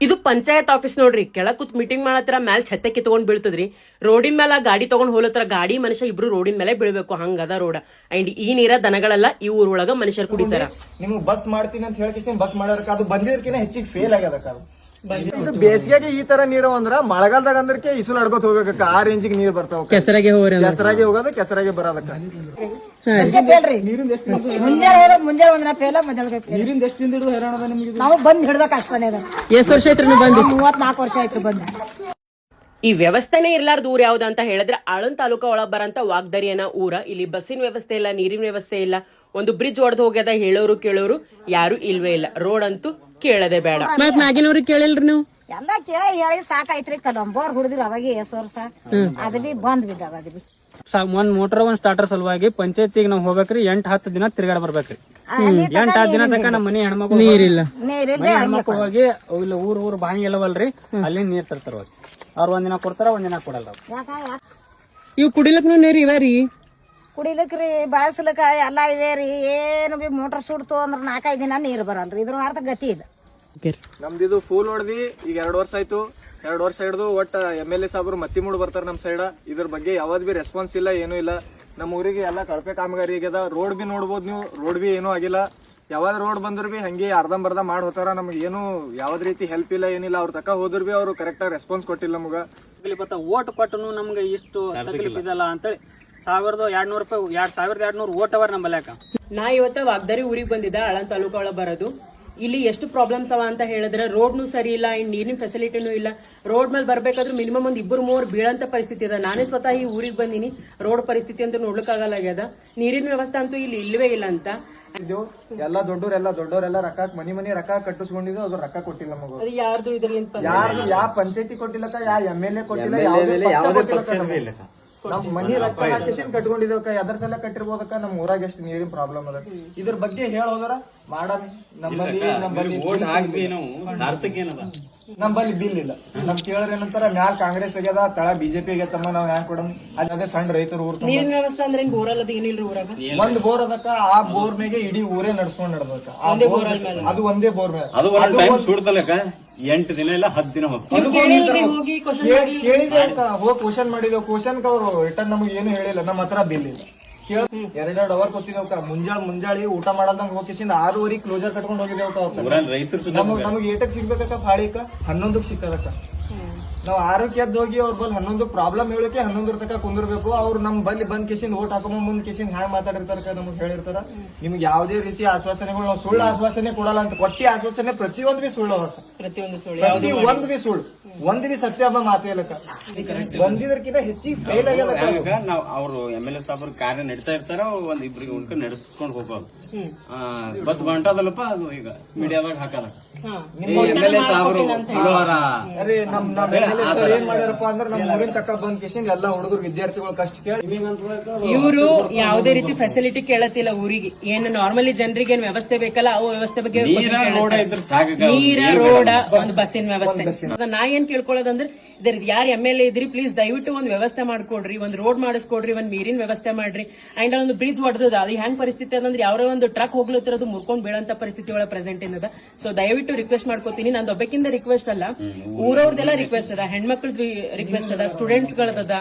ಇದು ಪಂಚಾಯತ್ ಆಫೀಸ್ ನೋಡ್ರಿ, ಕೆಳಗ್ ಕೂತ್ ಮೀಟಿಂಗ್ ಮಾಡತ್ರ ಮ್ಯಾಲ ಛತ್ತಕ್ಕೆ ತಗೊಂಡ್ ಬೀಳ್ತದ್ರಿ. ರೋಡಿನ ಮೇಲೆ ಗಾಡಿ ತಗೊಂಡ್ ಹೋಲತ್ರ ಗಾಡಿ ಮನುಷ್ಯ ಇಬ್ರು ರೋಡಿನ ಮೇಲೆ ಬೀಳ್ಬೇಕು, ಹಂಗದ ರೋಡ್. ಅಂಡ್ ಈ ನೀರ ದನಗಳೆಲ್ಲ ಈ ಊರೊಳಗ ಮನುಷ್ಯರು ಕುಡಿತಾರ. ನಿಮ್ಗೆ ಬಸ್ ಮಾಡ್ತೀನಿ ಅಂತ ಹೇಳಿ ಬಸ್ ಮಾಡೋದಕ್ಕೆ ಅದು ಬಂದಿದ್ದಕ್ಕಿಂತ ಹೆಚ್ಚಿಗೆ ಫೇಲ್ ಆಗ್ಯದಕ್ಕ. ಅದು ಬೇಸಿಗೆಗೆ ಈ ತರ ನೀರು ಅಂದ್ರ ಮಳೆಗಾಲದಾಗ ಅಂದ್ರಕ್ಕೆ ಇಸುಲ್ ಅಡ್ಕೋತ ಹೋಗ್ಬೇಕ. ಆ ರೇಂಜಿಗೆ ನೀರ್ ಬರ್ತಾವ. ಕೆಸರಾಗೆ ಹೋಗೋದು ಕೆಸರಾಗೆ ಬರೋದಕ್ಕ. ನೀರಿಂದ ಎಷ್ಟು ದಿನ ಹಿಡಿದು ಹೈರಾಣ ಅದ ನಿಮ್ಗೆ? ನಾವು ಬಂದ್ ಹಿಡ್ದಕ್ ಅಷ್ಟೇ. ಎಷ್ಟು ವರ್ಷ ಐತ್ರಿ ನೀವು ಬಂದು? 34 ವರ್ಷ ಆಯ್ತು ಬಂದ. ಈ ವ್ಯವಸ್ಥೆನೇ ಇರ್ಲಾರ್ದ ಊರ್ ಯಾವ್ದು ಅಂತ ಹೇಳಿದ್ರೆ ಆಳಂದ್ ತಾಲೂಕಾ ಒಳಗ್ ಬರಂತ ವಾಗ್ದರಿಯನ ಊರ. ಇಲ್ಲಿ ಬಸ್ಸಿನ ವ್ಯವಸ್ಥೆ ಇಲ್ಲ, ನೀರಿನ ವ್ಯವಸ್ಥೆ ಇಲ್ಲ, ಒಂದು ಬ್ರಿಡ್ಜ್ ಒಡೆದು ಹೋಗ್ಯದ. ಹೇಳೋರು ಕೇಳೋರು ಯಾರು ಇಲ್ವೇ ಇಲ್ಲ. ರೋಡ್ ಅಂತೂ ಕೇಳದೆ ಬೇಡ. ಮತ್ ಮ್ಯಾಗಿನವ್ರಿಗೆ ಕೇಳಿಲ್ರಿ ನೀವು? ಎಲ್ಲ ಹೇಳಿ ಸಾಕಾಯ್ತ್ರಿ. ಬೋರ್ ಹುಡಿದ್ರಿ ಅವಾಗ ಎಸ್ ವರ್ಷ. ಅದು ಬಿ ಬಂದ್ ಬಿದ್ದದ. ಅದು ಬಿ ಒಂದ್ ಮೋಟರ್ ಒಂದ್ ಸ್ಟಾರ್ಟರ್ ಸಲುವಾಗಿ ಪಂಚಾಯತಿಗೆ ನಾವ್ ಹೋಗ್ಬೇಕ್ರಿ. 8-10 ದಿನ ತಿರ್ಗಾಡ ಬರ್ಬೇಕ್ರಿ. 8-10 ದಿನ ತನಕ ನಮ್ಮ ಮನಿ ಹೆಣ್ಮಕ್ಳು ನೀರಿಲ್ಲ, ಹೆಣ್ಮಕ್ಳು ಹೋಗಿ ಇಲ್ಲ ಊರ್ ಬಾಯಿ ಎಲ್ಲವಲ್ರಿ, ಅಲ್ಲಿ ನೀರ್ ತರ್ತಾರ. ಅವ್ರ ಒಂದಿನ ಕೊಡ್ತಾರ, ಒಂದಿನ ಕೊಡಲ್ಲ. ಇವ್ ಕುಡಿಲಕ್ ನೀರ್ ಇವ ರೀ? ಕುಡಿಲಿಕ್ರಿ, ಬಳಸ್ಲಿಕ್ಕ ಎಲ್ಲಾ ಇವೆ ರೀ. ಏನು ಬಿ ಮೋಟರ್ ಸುಡ್ತು ಅಂದ್ರ 4-5 ದಿನ ನೀರ್ ಬರಲ್ರಿ. ಇದ್ರ ಅರ್ಥ ಗತಿ ಇಲ್ಲ. ನಮ್ದಿದು ಫೂಲ್ ಹೊಡೆದಿ ಈಗ 2 ವರ್ಷ ಆಯ್ತು. 2 ವರ್ಷ ಹಿಡಿದು ಒಟ್ಟ MLA ಸಾಬ್ರು ಮತ್ತಿ ಮೂಡ್ ಬರ್ತಾರ ನಮ್ ಸೈಡ್. ಇದ್ರ ಬಗ್ಗೆ ಯಾವ್ದ್ ಬಿ ರೆಸ್ಪಾನ್ಸ್ ಇಲ್ಲ, ಏನೂ ಇಲ್ಲ. ನಮ್ಮ ಊರಿಗೆ ಎಲ್ಲ ಕಳಪೆ ಕಾಮಗಾರಿ ಆಗ್ಯದ. ರೋಡ್ ಬಿ ನೋಡ್ಬೋದು ನೀವು, ರೋಡ್ ಬಿ ಏನೂ ಆಗಿಲ್ಲ. ಯಾವ್ದು ರೋಡ್ ಬಂದ್ರು ಬಿ ಹಂಗೆ ಅರ್ಧಂಬರ್ಧ ಮಾಡಿ ಹೋತಾರ. ನಮ್ಗೆ ಏನು ಯಾವ್ದ್ ರೀತಿ ಹೆಲ್ಪ್ ಇಲ್ಲ, ಏನಿಲ್ಲ. ಅವ್ರ ತಕ ಹೋದ್ರು ಬಿ ಅವ್ರು ಕರೆಕ್ಟ್ ಆಗಿ ರೆಸ್ಪಾನ್ಸ್ ಕೊಟ್ಟಿಲ್ಲ ನಮಗ. ಓಟ್ ಕೊಟ್ಟನು ನಮ್ಗೆ ಇಷ್ಟು ತಕಲೀಫ್ ಇದಲ್ಲ ಅಂತೇಳಿ 1200 ರೂಪಾಯಿ 2200 ಓಟ್ ಅವರ್ ನಮ್ಮಲ್ಯಾಕ. ನಾ ಇವತ್ತ ವಾಗ್ದಾರಿ ಊರಿಗೆ ಬಂದಿದ್ದ, ಆಳಂದ್ ತಾಲೂಕಾ ಒಳಗ್ ಬರೋದು. ಇಲ್ಲಿ ಎಷ್ಟು ಪ್ರಾಬ್ಲಮ್ಸ್ ಅವ ಅಂತ ಹೇಳಿದ್ರೆ ರೋಡ್ನು ಸರಿ ಇಲ್ಲ, ಇನ್ ನೀರಿನ ಫೆಸಿಲಿಟಿನೂ ಇಲ್ಲ. ರೋಡ್ ಮೇಲೆ ಬರ್ಬೇಕಾದ್ರೂ ಮಿನಿಮಮ್ 2-3 ಬೀಳಂತ ಪರಿಸ್ಥಿತಿ ಇದೆ. ನಾನೇ ಸ್ವತಃ ಈ ಊರಿಗೆ ಬಂದಿನಿ, ರೋಡ್ ಪರಿಸ್ಥಿತಿ ಅಂತ ನೋಡ್ಲಿಕ್ಕಾಗಲ್ಲಾಗ್ಯದ. ನೀರಿನ ವ್ಯವಸ್ಥೆ ಅಂತೂ ಇಲ್ಲಿ ಇಲ್ವೇ ಇಲ್ಲ ಅಂತ. ಎಲ್ಲ ದೊಡ್ಡವರೆಲ್ಲ ರೊಕ್ಕ ಮನಿ ರೊಕ್ಕ ಕಟ್ಟಿಸ್ಕೊಂಡಿದ್ದು, ಅದ್ರ ರೊಕ್ಕ ಕೊಟ್ಟಿಲ್ಲ ನಮಗ. ಯಾರ್ದು ಇದ್ರಲ್ಲಿ ಯಾವ ಪಂಚಾಯತಿ ಕೊಟ್ಟಿಲ್ಲಕ್ಕ, ಯಾವ MLA ಕೊಟ್ಟಿಲ್ಲ, ಯಾವುದೇ ಪಕ್ಷ. ನಮ್ ಮನಿ ರೊಕ್ಕ ಹಾಕಿಸಿನ್ ಕಟ್ಕೊಂಡಿದ್ದೇವಕ್ಕ. ಎದ್ರ ಸಲ ಕಟ್ಟಿರ್ಬೋದಕ್ಕ. ನಮ್ ಊರಾಗ ಎಷ್ಟು ನೀರಿನ ಪ್ರಾಬ್ಲಮ್ ಅದ. ಇದ್ರ ಬಗ್ಗೆ ಹೇಳೋದ್ರ ಮಾಡಮ್. ನಮ್ಮಲ್ಲಿ ಬಿಲ್ ಇಲ್ಲ. ನಮ್ ಕೇಳರ್ ಏನಂತಾರ, ಮ್ಯಾಲ ಕಾಂಗ್ರೆಸ್ ಆಗ್ಯದ, ತಳ BJP ಆಗ್ಯತಮ್ಮ, ನಾವ್ ಹ್ಯಾಂಗ್ ಕೊಡಮ್? ಅದೇ ಸಣ್ಣ ರೈತರು ಊರ್ ನೀರಿನ ವ್ಯವಸ್ಥೆ ಅಂದ್ರೆ ಬೋರ್ ಅಲ್ಲದ ಏನಿಲ್ರಿ ಊರಾಗ? ಒಂದ್ ಬೋರ್ ಅದಕ್ಕ. ಆ ಬೋರ್ ಮೇಲೆ ಇಡೀ ಊರೇ ನಡ್ಸ್ಕೊಂಡ್ ನಡ್ಬೇಕ. ಅದು ಒಂದೇ ಬೋರ್ ಮೇಲೆ. ಅದು ಒಂದ್ ಟೈಮ್ ಸುಡ್ತಲಕ 8 ದಿನ ಇಲ್ಲ 10 ದಿನ ಹೋಗ್ತಾರೆ. ಕೇಳಿದೇವಕ್ಕ, ಹೋಗಿ ಕ್ವಶನ್ ಮಾಡಿದೇವ್. ಕ್ವಶನ್ ಅವ್ರು ರಿಟರ್ನ್ ನಮಗ್ ಏನು ಹೇಳಿಲ್ಲ. ನಮ್ಮ ಹತ್ರ ಬಿಲ್ ಇಲ್ಲ. 2 ಅವರ್ ಕೊಟ್ಟಿದೇವಕ್ಕ. ಮುಂಜಾಳಿ ಊಟ ಮಾಡಲ್ದಂಗ ಹೋಗಿಸಿಂದ 6:30 ಕ್ಲೋಸರ್ ಕಟ್ಕೊಂಡ್ ಹೋಗಿದ್ದೇವಕ್ಕ. ರೈತರು ನಮಗ್ ಏಟಕ್ ಸಿಗ್ಬೇಕಕ್ಕ? ಫಾಳಿಕ 11ಕ್ಕೆ ಸಿಕ್ಕದಕ್ಕ. ನಾವ್ 6ಕ್ಕೆ ಎದ್ದು ಹೋಗಿ ಅವ್ರ ಬಲ್ 11 ಪ್ರಾಬ್ಲಮ್ ಹೇಳಕ್ಕೆ 11 ತನಕ ಕುಂದಿರ್ಬೇಕು. ಅವ್ರು ನಮ್ ಬಲ್ಲಿ ಬಂದ್ ಕೇಸಿಂದ ಓಟ್ ಹಾಕೊಂಡ್ ಮುಂದ್ ಕೇಸಿಂದ ಹ್ಯಾಂಗ್ ಮಾತಾಡಿರ್ತಾರ, ನಮಗ್ ಹೇಳಿರ್ತಾರ. ನಿಮ್ಗೆ ಯಾವ್ದೇ ರೀತಿ ಆಶ್ವಾಸನೆಗಳು, ನಾವು ಸುಳ್ಳು ಆಶ್ವಾಸನೆ ಕೊಡಲ್ಲ ಅಂತ. ಕೊಟ್ಟಿ ಆಶ್ವಾಸನೆ ಪ್ರತಿಯೊಂದು ಬಿ ಸುಳ್ಳು ಹೋಗತ್ತ. ಪ್ರತಿಯೊಂದು ಬಿ ಸುಳ್ಳು, ಒಂದ್ ಬಿ ಸತ್ಯ ಹಬ್ಬ ಮಾತೇ ಇಲ್ಲಕ್ಕ. ಬಂದಿದ್ರಕ್ಕಿಂತ ಹೆಚ್ಚಿಗೆ ಫೇಲ್ ಆಗ್ಯದ. ನಾವು ಅವರು MLA ಸಾಬ್ರ ಕಾರ್ಯ ನಡೀತಾ ಇರ್ತಾರ, ಒಂದ್ ಇಬ್ರಿಗೆ ಉಳ್ಕೊಂಡು ನಡೆಸ್ಕೊಂಡ್ ಹೋಗೋದು. ಬಸ್ ಬಂಟದಲ್ಲಪ್ಪ, ಅದು ಈಗ ಮೀಡಿಯಾದಾಗ ಹಾಕಲ್ಲ. MLA ಸಾಬ್ರು ಅರೆ ನಮ್ ಏನ್ ಮಾಡ್ಯಾರಪ್ಪ ಅಂದ್ರೆ, ನಮ್ ಊರಿನ ತಕ್ಕ ಬಂದ್ ಕೇಸಿಂದ ಎಲ್ಲಾ ಹುಡುಗರು ವಿದ್ಯಾರ್ಥಿಗಳು ಕಷ್ಟ ಕೇಳಿ ಇವರು ಯಾವುದೇ ರೀತಿ ಫೆಸಿಲಿಟಿ ಕೇಳತ್ತಿಲ್ಲ ಊರಿಗೆ. ಏನು ನಾರ್ಮಲಿ ಜನರಿಗೆ ಏನ್ ವ್ಯವಸ್ಥೆ ಬೇಕಲ್ಲ, ಅವು ವ್ಯವಸ್ಥೆ ಬಗ್ಗೆ ನೀರ, ರೋಡ, ಒಂದು ಬಸ್ಸಿನ ವ್ಯವಸ್ಥೆ. ನಾ ಏನ್ ಕೇಳ್ಕೊಳ್ಳೋದಂದ್ರೆ, ಯಾರು MLA ಇದ್ರಿ ಪ್ಲೀಸ್ ದಯವಿಟ್ಟು ಒಂದ್ ವ್ಯವಸ್ಥೆ ಮಾಡ್ಕೊಡ್ರಿ, ಒಂದ್ ರೋಡ್ ಮಾಡಿಸ್ಕೊಡ್ರಿ, ಒಂದ್ ನೀರಿನ ವ್ಯವಸ್ಥೆ ಮಾಡ್ರಿ. ಅಂಡ್ ಒಂದು ಬ್ರಿಡ್ಜ್ ಹೊಡೆದ, ಅದು ಹೆಂಗ್ ಪರಿಸ್ಥಿತಿ ಅದಂದ್ರೆ ಯಾವ್ಯಾವ ಒಂದು ಟ್ರಕ್ ಹೋಗ್ಲತ್ತಿರೋದು ಮುರ್ಕೊಂಡ್ ಬೀಳಂತ ಪರಿಸ್ಥಿತಿ ಒಳಗೆ ಪ್ರೆಸೆಂಟ್ ಏನದ. ಸೊ ದಯವಿಟ್ಟು ರಿಕ್ವೆಸ್ಟ್ ಮಾಡ್ಕೋತೀನಿ. ನಂದು ಒಬ್ಬಕ್ಕಿಂತ ರಿಕ್ವೆಸ್ಟ್ ಅಲ್ಲ, ಊರವ್ರದೆಲ್ಲ ರಿಕ್ವೆಸ್ಟ್ ಅದ, ಹೆಣ್ಮಕ್ಳದ್ ರಿಕ್ವೆಸ್ಟ್ ಅದ, ಸ್ಟೂಡೆಂಟ್ಸ್ ಗಳದ.